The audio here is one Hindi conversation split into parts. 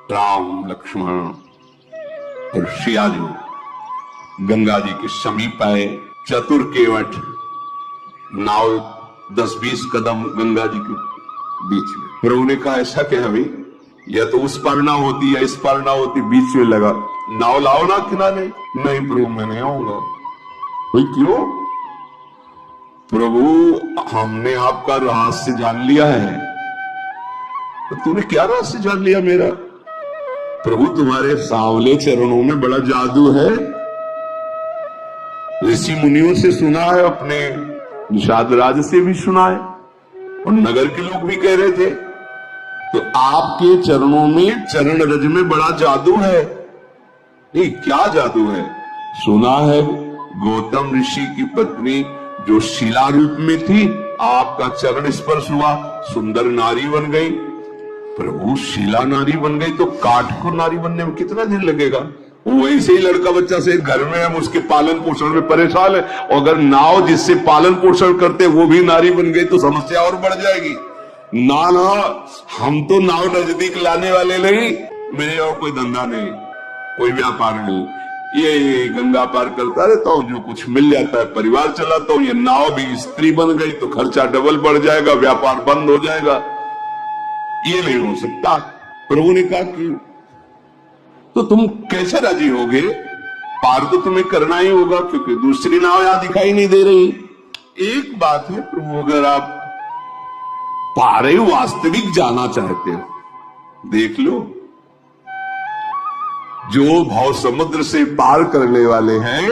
राम लक्ष्मण और सिया जी गंगा जी के समीप आए। चतुर केवट नाव 10-20 कदम गंगा जी के बीच में। प्रभु ने कहा ऐसा क्या भाई, यह तो उस पार ना होती या इस पार ना होती, बीच में लगा, नाव लाओ ना किनारे। नहीं प्रभु मैं नहीं आऊंगा। भाई क्यों? प्रभु हमने आपका रहस्य जान लिया है। तो तूने क्या रहस्य जान लिया मेरा? प्रभु तुम्हारे सांवले चरणों में बड़ा जादू है। ऋषि मुनियों से सुना है, अपने निषाद राज से भी सुना है, और नगर के लोग भी कह रहे थे। तो आपके चरणों में, चरण रज में बड़ा जादू है। नहीं क्या जादू है? सुना है गौतम ऋषि की पत्नी जो शिला रूप में थी, आपका चरण स्पर्श हुआ, सुंदर नारी बन गई। प्रभु शिला नारी बन गई तो काठ को नारी बनने में कितना दिन लगेगा? वैसे ही लड़का बच्चा से घर में हम उसके पालन पोषण में परेशान है, और अगर नाव जिससे पालन पोषण करते वो भी नारी बन गई तो समस्या और बढ़ जाएगी। ना ना, हम तो नाव नजदीक लाने वाले नहीं, मेरे और कोई धंधा नहीं, कोई व्यापार नहीं, ये गंगा पार करता रहता हूँ, जो कुछ मिल जाता है परिवार चलाता हूँ। ये नाव भी स्त्री बन गई तो खर्चा डबल बढ़ जाएगा, व्यापार बंद हो जाएगा, ये नहीं हो सकता। प्रभु ने कहा कि तो तुम कैसे राजी होगे? पार तो तुम्हें करना ही होगा, क्योंकि दूसरी नाव यहां दिखाई नहीं दे रही। एक बात है प्रभु, अगर आप पार ही वास्तविक जाना चाहते हो, देख लो, जो भाव समुद्र से पार करने वाले हैं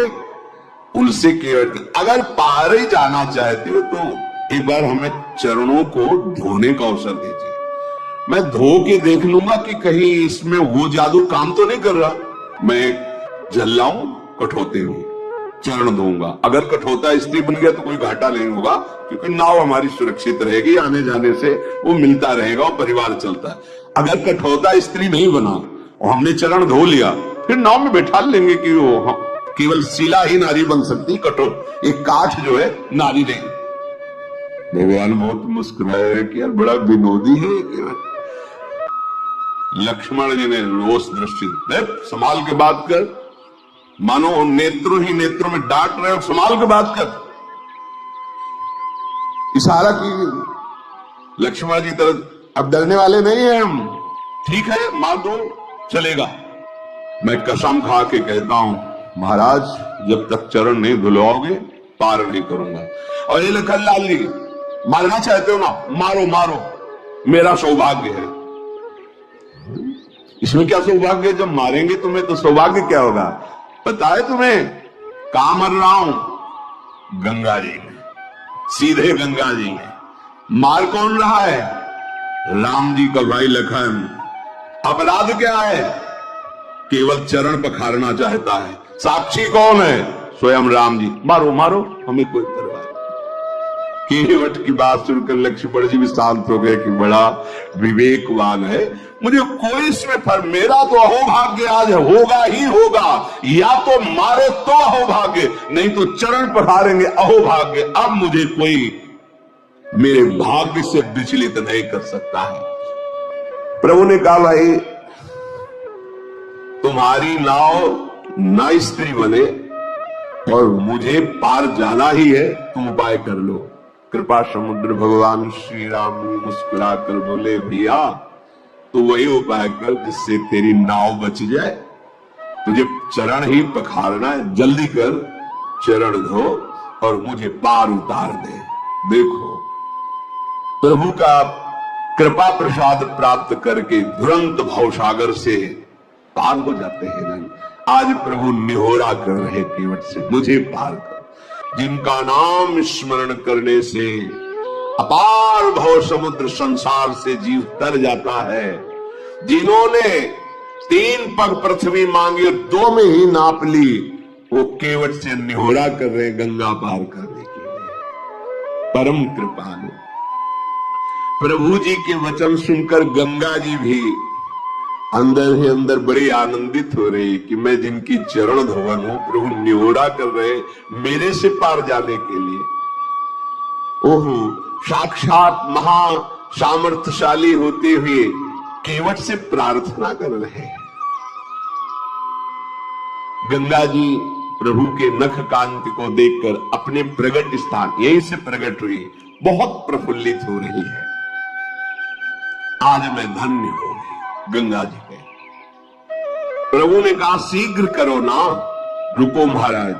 उनसे केवल, अगर पार ही जाना चाहते हो तो एक बार हमें चरणों को धोने का अवसर दीजिए। मैं धो के देख लूंगा कि कहीं इसमें वो जादू काम तो नहीं कर रहा। मैं जल लाऊं कठोते हुए, चरण दूंगा। अगर कठोता स्त्री बन गया तो कोई घाटा नहीं होगा, क्योंकि नाव हमारी सुरक्षित रहेगी, आने जाने से वो मिलता रहेगा और परिवार चलता है। अगर कठोता स्त्री नहीं बना और हमने चरण धो लिया, फिर नाव में बैठा लेंगे कि वो केवल शिला ही नारी बन सकती, कठोर एक काठ जो है नारी नहीं। भगवान बहुत मुस्कुराए कि यार बड़ा विनोदी है केवल। लक्ष्मण जी ने रोष दृष्टि, संभाल के बात कर, मानो नेत्रों ही नेत्रों में डांट रहे हो, संभाल के बात कर। इशारा की लक्ष्मण जी तरफ, अब डरने वाले नहीं हैं हम, ठीक है मार दो चलेगा। मैं कसम खा के कहता हूं महाराज, जब तक चरण नहीं धुलवाओगे पार नहीं करूंगा। और ये लखन लाल जी, मारना चाहते हो ना, मारो मारो, मेरा सौभाग्य है। इसमें क्या सौभाग्य है? जब मारेंगे तुम्हें तो सौभाग्य क्या होगा पता है तुम्हें? कहां मर रहा हूं? गंगा जी में, सीधे गंगा जी में। मार कौन रहा है? राम जी का भाई लखन। अपराध क्या है? केवल चरण पखारना चाहता है। साक्षी कौन है? स्वयं राम जी। मारो मारो, हमें कोई परवाह। केवट की बात सुनकर लक्ष्मण जी भी शांत हो गए कि बड़ा विवेकवान है, मुझे कोई इसमें फर्क, मेरा तो अहोभाग्य आज होगा ही होगा, या तो मारे तो अहोभाग्य, नहीं तो चरण पखारेंगे अहोभाग्य। अब मुझे कोई मेरे भाग्य से विचलित नहीं कर सकता है। प्रभु ने कहा भाई तुम्हारी नाव ना स्त्री बने और मुझे पार जाना ही है, तुम उपाय कर लो। कृपा समुद्र भगवान श्री राम मुस्कुरा कर बोले भैया तो वही उपाय कर जिससे तेरी नाव बच जाए। तुझे चरण ही पखारना है, जल्दी कर, चरण धो और मुझे पार उतार दे। देखो प्रभु का कृपा प्रसाद प्राप्त करके तुरंत भवसागर से पार हो जाते हैं। आज प्रभु निहोरा कर रहे केवट से, मुझे पार कर। जिनका नाम स्मरण करने से अपार भव समुद्र संसार से जीव तर जाता है, जिन्होंने 3 पग पृथ्वी मांगी और 2 में ही नाप ली, वो केवट से निहोरा कर रहे गंगा पार करने के लिए। परम कृपालु प्रभु जी के वचन सुनकर गंगा जी भी अंदर ही अंदर बड़ी आनंदित हो रही कि मैं जिनकी चरण धोवन हूं, प्रभु निहोरा कर रहे मेरे से पार जाने के लिए। ओहो, साक्षात महा सामर्थ्यशाली होते हुए केवट से प्रार्थना कर रहे हैं। गंगा जी प्रभु के नख कांति को देखकर अपने प्रगट स्थान, यहीं से प्रकट हुई, बहुत प्रफुल्लित हो रही है। आज मैं धन्य हो गई गंगा जी के। प्रभु ने कहा शीघ्र करो ना। रुको महाराज,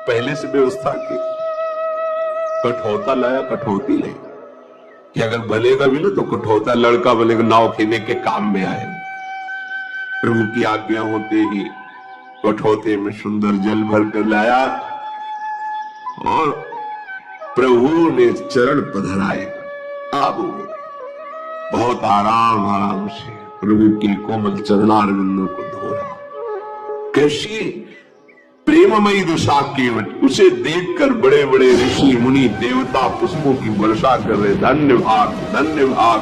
पहले से व्यवस्था की। कठौता लाया, कठौती ले कि अगर बनेगा भी ना तो कठौता लड़का बनेगा, नाव खेने के काम में आए। प्रभु की आज्ञा होते ही कठौते में सुंदर जल भर कर लाया और प्रभु ने चरण पधराए। अब बहुत आराम से प्रभु की कोमल चरणारविंदों को धो रहा। कैसी प्रेममयी दशा केवट, उसे देखकर बड़े बड़े ऋषि मुनि देवता पुष्पों की वर्षा कर रहे। धन्य भाग, धन्य भाग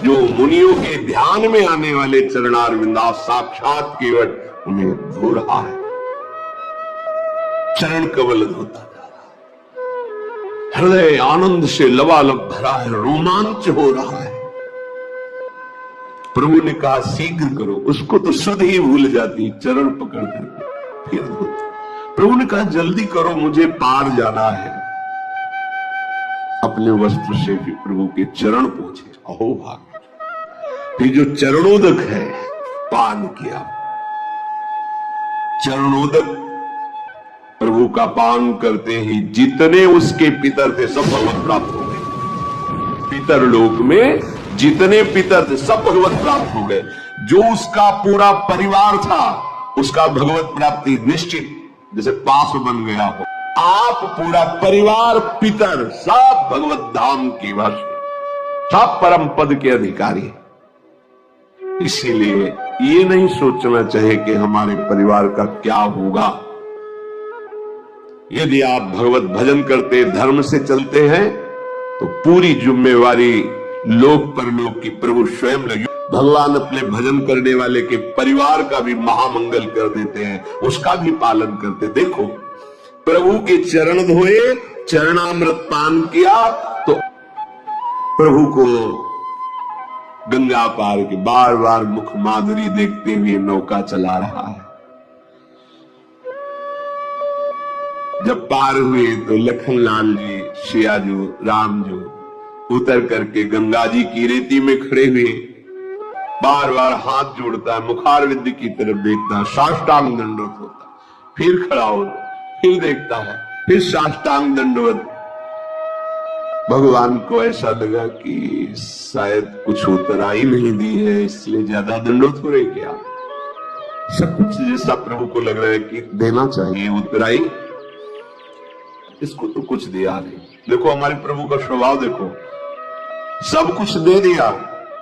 जो मुनियों के ध्यान में आने वाले चरणारविंदा साक्षात केवट उन्हें धो रहा है। चरण कमल धोता जा रहा, हृदय आनंद से लबालब भरा है, रोमांच हो रहा है। प्रभु ने कहा शीघ्र करो। उसको तो सुध ही भूल जाती, चरण पकड़ करके फिर धोती। प्रभु ने कहा जल्दी करो, मुझे पार जाना है। अपने वस्त्र से भी प्रभु के चरण पहुंचे। अहो भाग्य, फिर जो चरणोदक है पान किया। चरणोदक प्रभु का पान करते ही जितने उसके पितर थे सब भगवत प्राप्त हो गए। पितर लोक में जितने पितर थे सब भगवत प्राप्त हो गए। जो उसका पूरा परिवार था उसका भगवत प्राप्ति निश्चित, जैसे पास बन गया हो। आप पूरा परिवार पितर सब भगवत धाम की वश, सब परम पद के अधिकारी। इसीलिए ये नहीं सोचना चाहिए कि हमारे परिवार का क्या होगा। यदि आप भगवत भजन करते, धर्म से चलते हैं तो पूरी जिम्मेवारी लोक परलोक की प्रभु स्वयं लगी। भगवान अपने भजन करने वाले के परिवार का भी महामंगल कर देते हैं, उसका भी पालन करते। देखो प्रभु के चरण धोए, चरणामृत पान किया तो प्रभु को गंगा पार के बार बार मुख माधुरी देखते हुए नौका चला रहा है। जब पार हुए तो लखनलाल जी, सियाजू, रामजू उतर करके गंगा जी की रेती में खड़े हुए बार बार हाथ जोड़ता है, मुखारविंद की तरफ देखता है, साष्टांग दंडवत होता, फिर खड़ा होता, फिर देखता है, फिर साष्टांग दंडवत। भगवान को ऐसा लगा कि शायद कुछ उतराई नहीं दी है, इसलिए ज्यादा दंडवत हो रही क्या। सब कुछ जैसा प्रभु को लग रहा है कि देना चाहिए उतराई, इसको तो कुछ दिया नहीं। देखो हमारे प्रभु का स्वभाव देखो, सब कुछ दे दिया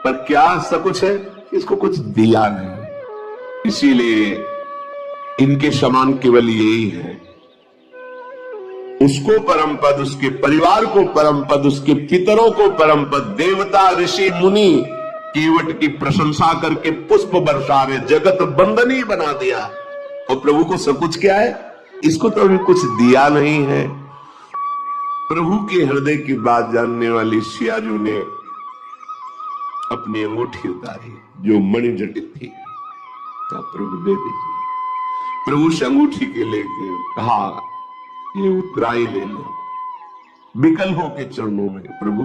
पर क्या सब कुछ है, इसको कुछ दिया नहीं। इसीलिए इनके समान केवल यही है। उसको परम पद, उसके परिवार को परम पद, उसके पितरों को परम पद, देवता ऋषि मुनि केवट की प्रशंसा करके पुष्प बरसा रहे, जगत बंदनी बना दिया। और प्रभु को सब कुछ क्या है, इसको तो अभी कुछ दिया नहीं है। प्रभु के हृदय की बात जानने वाली सियाजू ने अपनी अंगूठी उतारी जो मणि जटित थी, कहा प्रभु दे दीजिए। प्रभु से अंगूठी के लेके कहा ये उतराई ले लो। विकल होके चरणों में, प्रभु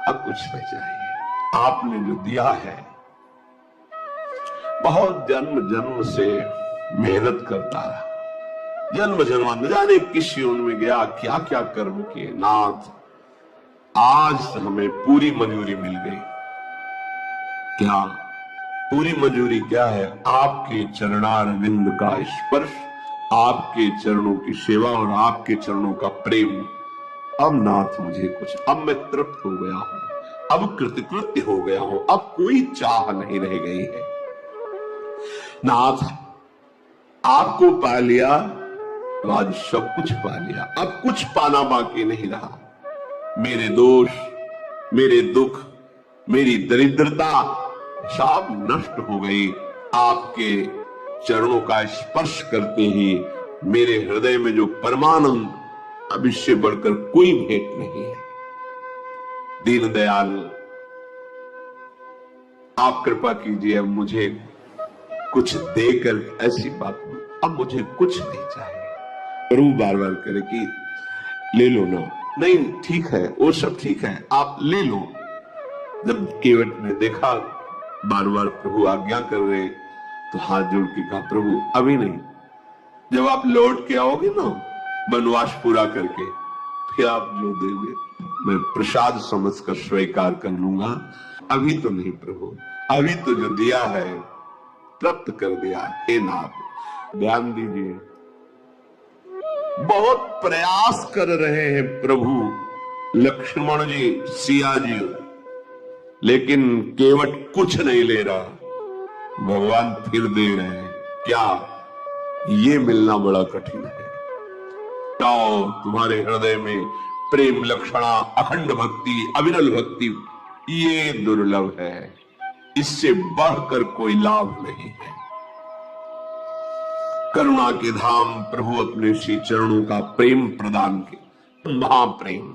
अब कुछ बचाइए, आपने जो दिया है। बहुत जन्म जन्म से मेहनत करता रहा, जन्म जन्म न जाने किस योन में गया, क्या क्या कर्म किए। नाथ आज हमें पूरी मंजूरी मिल गई। क्या पूरी मंजूरी क्या है? आपके चरणारविंद का स्पर्श, आपके चरणों की सेवा और आपके चरणों का प्रेम। अब नाथ मुझे कुछ, अब मैं तृप्त हो गया हूं, अब कृतकृत्य हो गया हूं, अब कोई चाह नहीं रह गई है। नाथ आपको पा लिया तो आज सब कुछ पा लिया, अब कुछ पाना बाकी नहीं रहा। मेरे दोष, मेरे दुख, मेरी दरिद्रता सब नष्ट हो गई। आपके चरणों का स्पर्श करते ही मेरे हृदय में जो परमानंद, अब इससे बढ़कर कोई भेंट नहीं है। दीनदयाल आप कृपा कीजिए, अब मुझे कुछ देकर ऐसी बात, अब मुझे कुछ नहीं चाहिए। प्रभु बार बार करे कि ले लो ना, नहीं ठीक है, वो सब ठीक है, आप ले लो। जब केवट ने देखा बार बार प्रभु आज्ञा कर रहे, तो हाथ जोड़ के कहा, प्रभु अभी नहीं, जब आप लौट के आओगे ना वनवास पूरा करके, फिर आप जो देंगे मैं प्रसाद समझकर स्वीकार कर लूंगा। अभी तो नहीं प्रभु, अभी तो जो दिया है प्राप्त कर दिया। हे नाथ ध्यान दीजिए, बहुत प्रयास कर रहे हैं प्रभु लक्ष्मण जी, सिया जी, लेकिन केवट कुछ नहीं ले रहा। भगवान फिर दे रहे हैं। क्या ये मिलना बड़ा कठिन है। जाओ, तुम्हारे हृदय में प्रेम लक्षणा, अखंड भक्ति, अविरल भक्ति, ये दुर्लभ है, इससे बढ़कर कोई लाभ नहीं है। करुणा के धाम प्रभु अपने श्री चरणों का प्रेम प्रदान के, महाप्रेम।